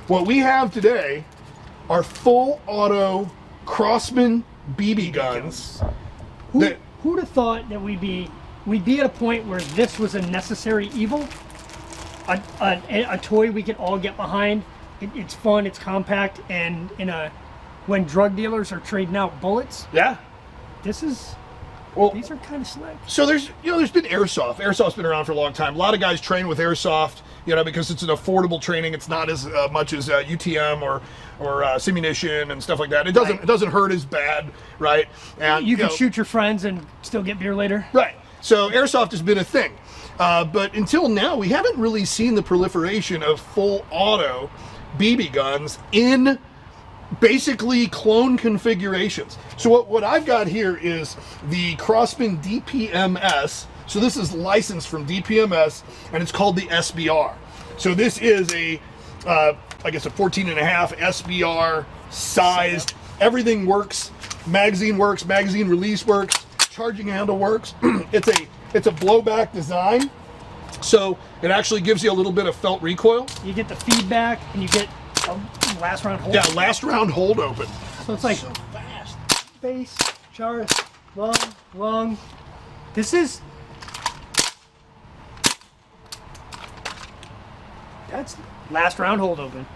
What we have today are full auto Crossman BB guns. Who'd have thought that we'd be at a point where this was a necessary evil? A toy we could all get behind. It's fun, it's compact, and when drug dealers are trading out bullets, Yeah. these are kind of slick. So there's been airsoft. Airsoft's been around for a long time. A lot of guys train with airsoft, because it's an affordable training. It's not as much as UTM or simunition and stuff like that. It doesn't hurt as bad, right? And You can shoot your friends and still get beer later. Right. So airsoft has been a thing. But until now, we haven't really seen the proliferation of full auto BB guns in basically clone configurations. So what I've got here is the Crossman DPMS. So this is licensed from DPMS, and it's called the SBR. So this is I guess a 14.5 SBR sized. Everything works. Magazine works. Magazine release works. Charging handle works. It's a blowback design, so it actually gives you a little bit of felt recoil. You get the feedback, and you get a last round hold. Yeah, last round hold open. So it's like so fast. base, charge, long. That's last round hold open.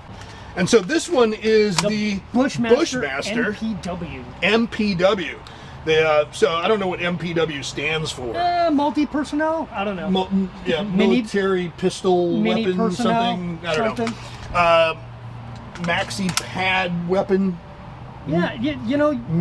And so this one is the Bushmaster MPW. MPW. So I don't know what MPW stands for. Multi-personnel? I don't know. Military pistol mini weapon, personnel, something. I don't know. Maxi pad weapon. Yeah, I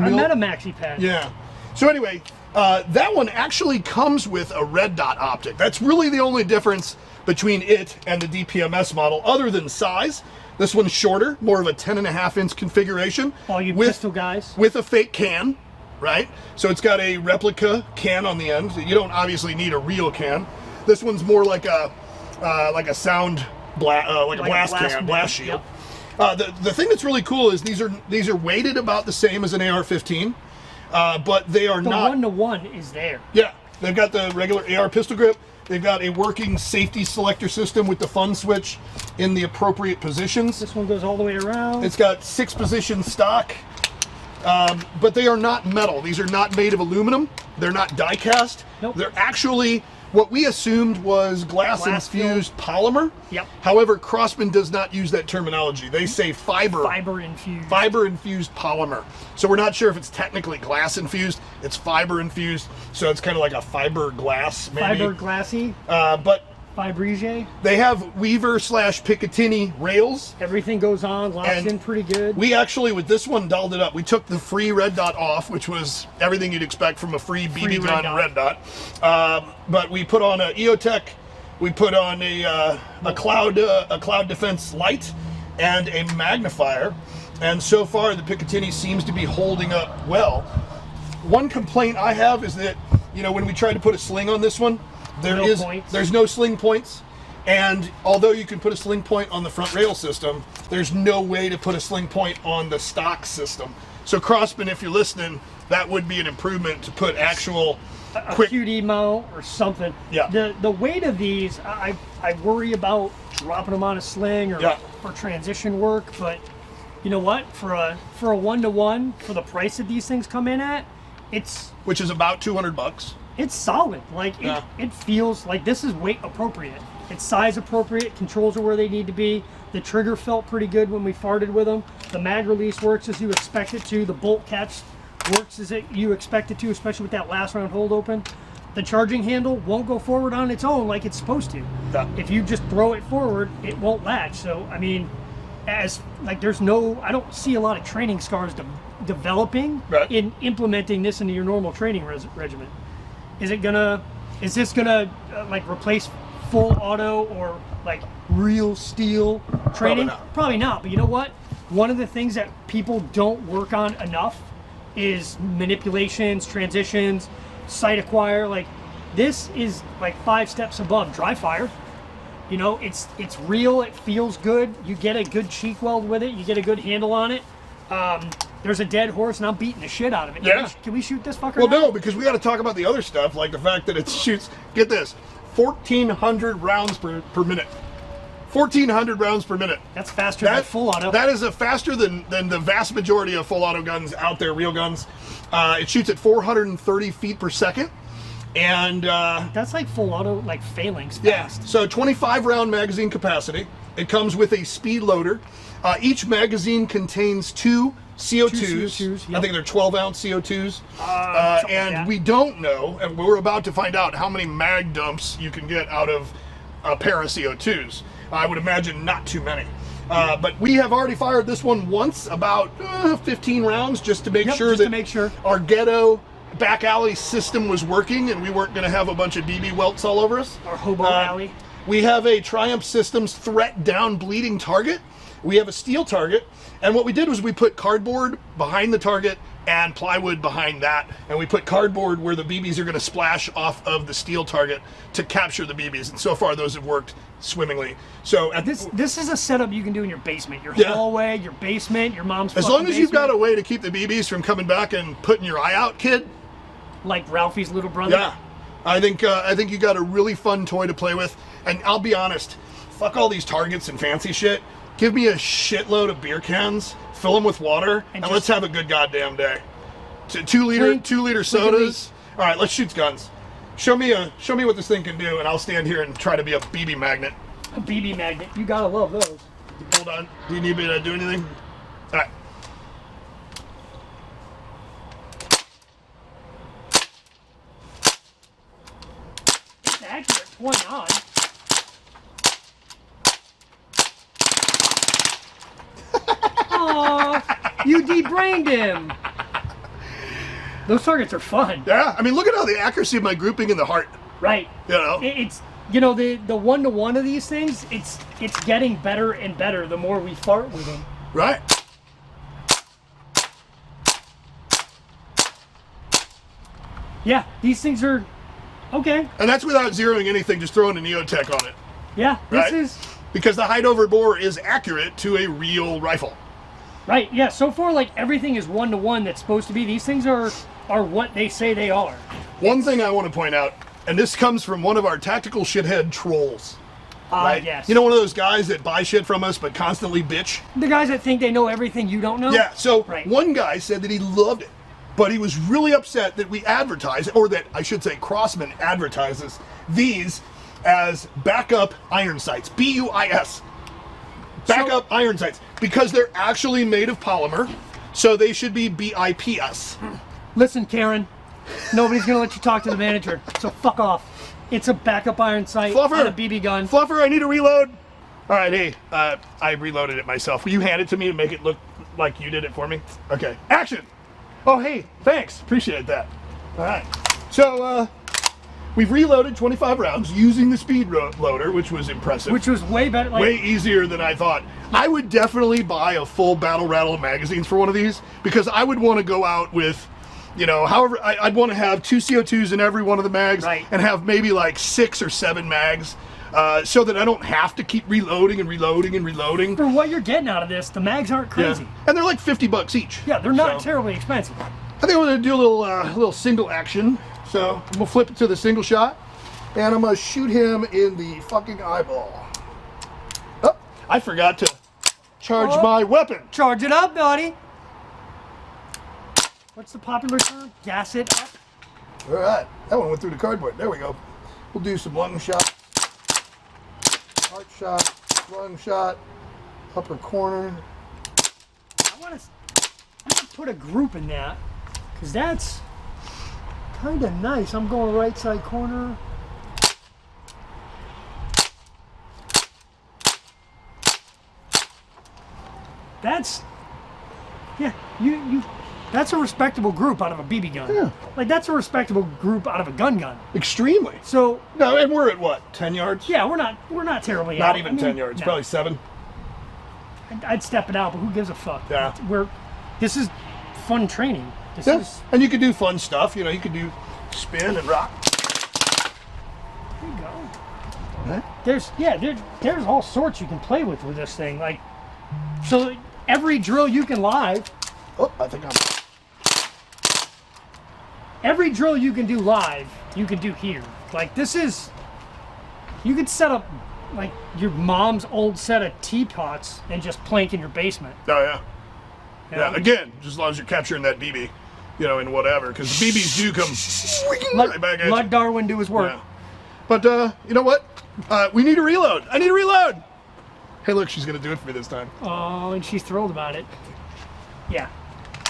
met a maxi pad. Yeah. So anyway, that one actually comes with a red dot optic. That's really the only difference between it and the DPMS model, other than size. This one's shorter, more of a 10.5-inch configuration. All you pistol guys. With a fake can, right? So it's got a replica can on the end. You don't obviously need a real can. This one's more like a sound blast shield. Yep. The thing that's really cool is these are weighted about the same as an AR-15, but they are not. The 1-to-1 is there. Yeah, they've got the regular AR pistol grip. They've got a working safety selector system with the fun switch in the appropriate positions. This one goes all the way around. It's got 6-position stock, but they are not metal. These are not made of aluminum. They're not die cast. Nope. They're actually what we assumed was glass-infused polymer. Yep. However, Crossman does not use that terminology. They say fiber-infused. Fiber-infused polymer. So we're not sure if it's technically glass-infused. It's fiber-infused, so it's kind of like a fiberglass, maybe. Fiberglassy. But Fabergé. they have Weaver/Picatinny rails. Everything goes on, locks in pretty good. We actually, with this one, dolled it up. We took the free red dot off, which was everything you'd expect from a free BB gun red dot. But we put on a EOTech, we put on a cloud defense light, and a magnifier. And so far, the Picatinny seems to be holding up well. One complaint I have is that, when we tried to put a sling on this one, there's no sling points, and although you can put a sling point on the front rail system, there's no way to put a sling point on the stock system. So Crossman, if you're listening, that would be an improvement to put actual quick QD mount or something. Yeah. The weight of these, I worry about dropping them on a sling or for transition work, but you know what? For a 1-to-1, for the price that these things come in at, which is about $200. It's solid. It feels like this is weight appropriate. It's size appropriate. Controls are where they need to be. The trigger felt pretty good when we farted with them. The mag release works as you expect it to. The bolt catch works as you expect it to, especially with that last round hold open. The charging handle won't go forward on its own like it's supposed to. Yeah. If you just throw it forward, it won't latch. So I mean, I don't see a lot of training scars developing in implementing this into your normal training regimen. Is this gonna replace full auto or real steel training? Probably not. But you know what? One of the things that people don't work on enough is manipulations, transitions, sight acquire. This is 5 steps above dry fire. It's real. It feels good. You get a good cheek weld with it. You get a good handle on it. There's a dead horse, and I'm beating the shit out of it. Yeah. Can we shoot this fucker? Well, now? no, because we got to talk about the other stuff, like the fact that it shoots, get this, 1,400 rounds per minute. 1,400 rounds per minute. That's faster than full auto. That is faster than the vast majority of full auto guns out there, real guns. It shoots at 430 feet per second. And that's like full auto, like phalanx fast. Yeah, so 25 round magazine capacity. It comes with a speed loader. Each magazine contains 2 CO2s. Yep. I think they're 12-ounce CO2s. And like we don't know, and we're about to find out how many mag dumps you can get out of a pair of CO2s. I would imagine not too many. But we have already fired this one once, about 15 rounds, just to make sure that our ghetto back alley system was working and we weren't going to have a bunch of BB welts all over us. Our hobo alley. We have a Triumph Systems threat down bleeding target. We have a steel target, and what we did was we put cardboard behind the target and plywood behind that, and we put cardboard where the BBs are going to splash off of the steel target to capture the BBs, and so far those have worked swimmingly. So this is a setup you can do in your basement, your hallway, your basement, your mom's as long as basement. you've got a way to keep the BBs from coming back and putting your eye out, kid. Like Ralphie's little brother. Yeah, I think you got a really fun toy to play with, and I'll be honest, fuck all these targets and fancy shit. Give me a shitload of beer cans, fill them with water, and let's have a good goddamn day. 2 liter sodas. All right, let's shoot guns. Show me what this thing can do, and I'll stand here and try to be a BB magnet. A BB magnet. You gotta love those. Hold on. Do you need me to do anything? All right. It's accurate. 20 on. Aw, you de-brained him. Those targets are fun. Yeah, I mean, look at how the accuracy of my grouping in the heart. Right. You know, it's the one-to-one of these things. It's getting better and better the more we fart with them. Right. Yeah, these things are okay. And that's without zeroing anything, just throwing a Neotech on it. Yeah, right? this is because the Hideover bore is accurate to a real rifle. Right. Yeah. So far, like everything is one-to-one that's supposed to be. These things are what they say they are. One thing I want to point out, and this comes from one of our tactical shithead trolls. Right? Yes. You know, one of those guys that buy shit from us but constantly bitch? The guys that think they know everything you don't know? Yeah, so one guy said that he loved it, but he was really upset that we advertise, or that I should say Crossman advertises these as backup iron sights. BUIS. Backup iron sights. Because they're actually made of polymer, so they should be BIPS. Listen, Karen, nobody's going to let you talk to the manager, so fuck off. It's a backup iron sight on a BB gun. Fluffer, I need to reload. All right, hey, I reloaded it myself. Will you hand it to me to make it look like you did it for me? Okay, action. Oh, hey, thanks. Appreciate that. All right. So, we've reloaded 25 rounds using the speed loader, which was impressive. Which was way better. Way easier than I thought. I would definitely buy a full battle rattle of magazines for one of these, because I would want to go out with, you know, however, I'd want to have 2 CO2s in every one of the mags, and have maybe like 6 or 7 mags, so that I don't have to keep reloading and reloading and reloading. For what you're getting out of this, the mags aren't crazy. Yeah. And they're like $50 each. Yeah, they're not terribly expensive. I think we're going to do a little single action. So we'll flip it to the single shot, and I'm going to shoot him in the fucking eyeball. Oh, I forgot to charge my weapon. Charge it up, buddy. What's the popular term? Gas it up. All right, that one went through the cardboard. There we go. We'll do some lung shot, heart shot, lung shot, upper corner. I want to put a group in that, because that's kind of nice. I'm going right side corner. That's, yeah, that's a respectable group out of a BB gun. Yeah. Like, that's a respectable group out of a gun. Extremely. So no, and we're at what, 10 yards? Yeah, we're not terribly not out. Even 10 yards, probably 7. I'd step it out, but who gives a fuck? Yeah. This is fun training. This is, and you could do fun stuff. You know, you could do spin and rock. There you go. Huh? There's all sorts you can play with this thing. Like, so every drill you can live. Oh, I think Every drill you can do live, you can do here. Like, this is, you could set up like your mom's old set of teapots and just plank in your basement. Oh yeah. You know? Yeah. Again, just as long as you're capturing that BB, you know, and whatever, because the BBs do come right back at you. Let Darwin do his work. Yeah. But you know what? We need to reload. I need to reload. Hey, look, she's gonna do it for me this time. Oh, and she's thrilled about it. Yeah.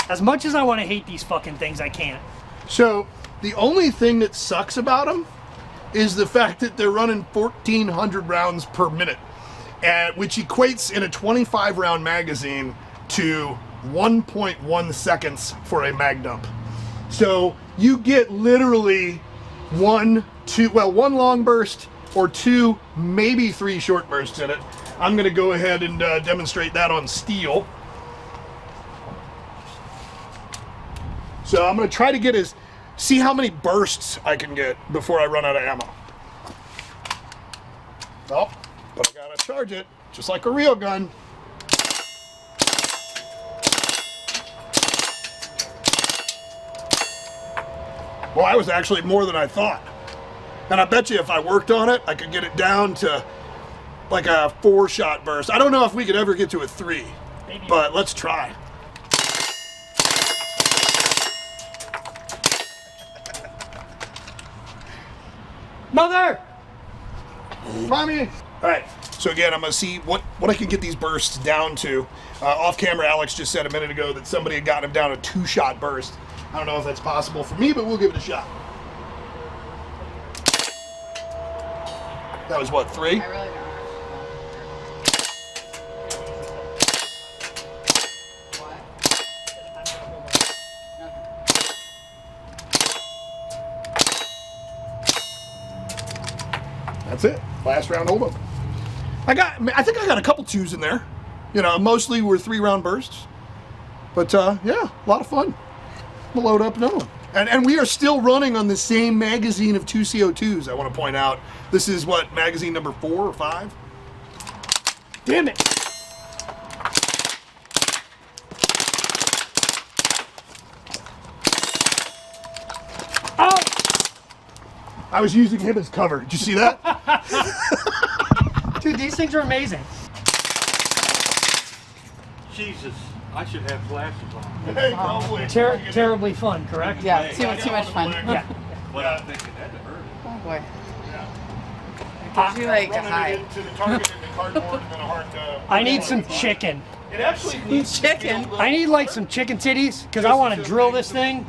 As much as I want to hate these fucking things, I can't. So the only thing that sucks about them is the fact that they're running 1,400 rounds per minute, which equates in a 25 round magazine to 1.1 seconds for a mag dump. So you get literally one long burst or 2, maybe 3 short bursts in it. I'm gonna go ahead and demonstrate that on steel. So I'm gonna try to see how many bursts I can get before I run out of ammo. Oh, but I gotta charge it, just like a real gun. Well, that was actually more than I thought. And I bet you if I worked on it, I could get it down to like a 4-shot burst. I don't know if we could ever get to a 3, Maybe. But let's try. Mother! Mommy! All right, so again, I'm gonna see what I can get these bursts down to. Off camera, Alex just said a minute ago that somebody had gotten him down a 2-shot burst. I don't know if that's possible for me, but we'll give it a shot. That was what, 3? I really don't know. That's it. Last round hold up. I think I got a couple 2s in there. You know, mostly were 3-round bursts. But yeah, a lot of fun. We'll load up another one. And we are still running on the same magazine of 2 CO2s, I want to point out. This is what, magazine number 4 or 5? Damn it! Oh! I was using him as cover. Did you see that? Dude, these things are amazing. Jesus, I should have glasses on. Hey, probably. Terribly fun, correct? Yeah, too much fun. Yeah. But I'm thinking that hurt. Oh boy. Yeah. Gives you like a Running high. it into the target and the cardboard and then a heart. I need some chicken. It actually needs Chicken. I need like some chicken titties because I want to drill this thing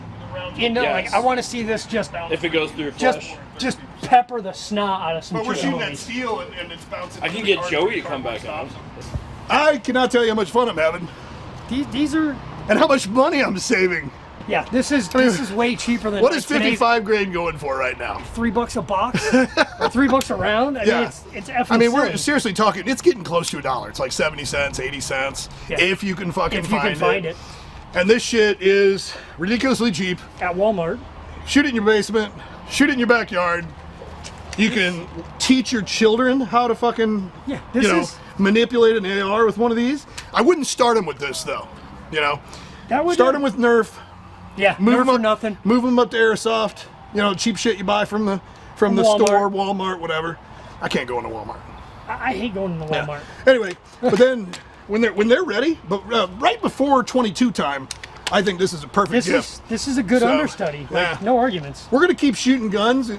into Yes. like I want to see this just If it goes through your flesh. just pepper the snot out of some But we're chicken shooting that movies. steel and it's bouncing. I through can the get cardboard, Joey to the come cardboard back on. stops him. I cannot tell you how much fun I'm having These are and how much money I'm saving. yeah. This is way cheaper than What is today's 55 grand going for right now? $3 a box or $3 a round. I Yeah. mean, it's effing I mean, we're silly. seriously talking. It's getting close to $1. It's like 70 cents, 80 cents, Yeah. if you can fucking if you can find it And this shit is ridiculously cheap. at Walmart. Shoot it in your basement. Shoot it in your backyard. You can teach your children how to fucking, Yeah, this is manipulate an AR with one of these. I wouldn't start them with this though. You know, that would start them with Nerf. yeah. Move Nerf them for up, nothing. Move them up to Airsoft. You know, cheap shit you buy from the Walmart. store, Walmart, whatever. I can't go into Walmart. I hate going to the Yeah. Walmart. Anyway, but then when they're ready, but right before 22 time, I think this is a perfect gift. This is a good So, understudy. Like, yeah. no arguments. We're gonna keep shooting guns.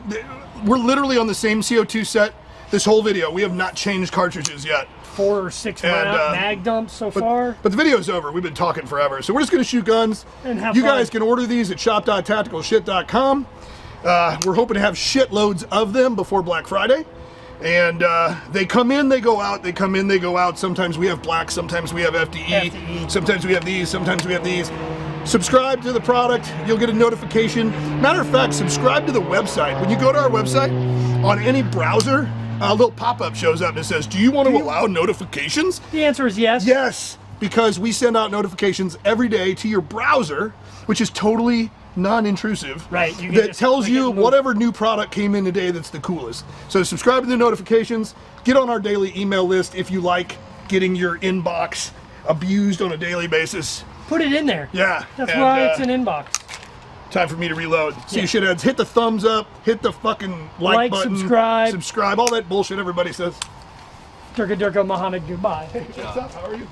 We're literally on the same CO2 set this whole video. We have not changed cartridges yet. 4 or 6 And, mag dumps so far. But the video's over. We've been talking forever. So we're just gonna shoot guns. And have you fun. guys can order these at shop.tacticalsht.com. We're hoping to have shitloads of them before Black Friday. And they come in, they go out, they come in, they go out. Sometimes we have black, sometimes we have FDE, sometimes we have these, sometimes we have these. Subscribe to the product, you'll get a notification. Matter of fact, subscribe to the website. When you go to our website, on any browser, a little pop-up shows up and it says, do you want to allow notifications? The answer is yes. Yes, because we send out notifications every day to your browser, which is totally non-intrusive. Right, you can That just tells click it you and move. whatever new product came in today that's the coolest. So subscribe to the notifications, get on our daily email list if you like getting your inbox abused on a daily basis. Put it in there. Yeah. That's and, why it's an inbox. time for me to reload. See Yeah. you shitheads, hit the thumbs up, hit the fucking like button. subscribe. Subscribe, all that bullshit everybody says. Durka Durka Mahana goodbye. What's up? How are you?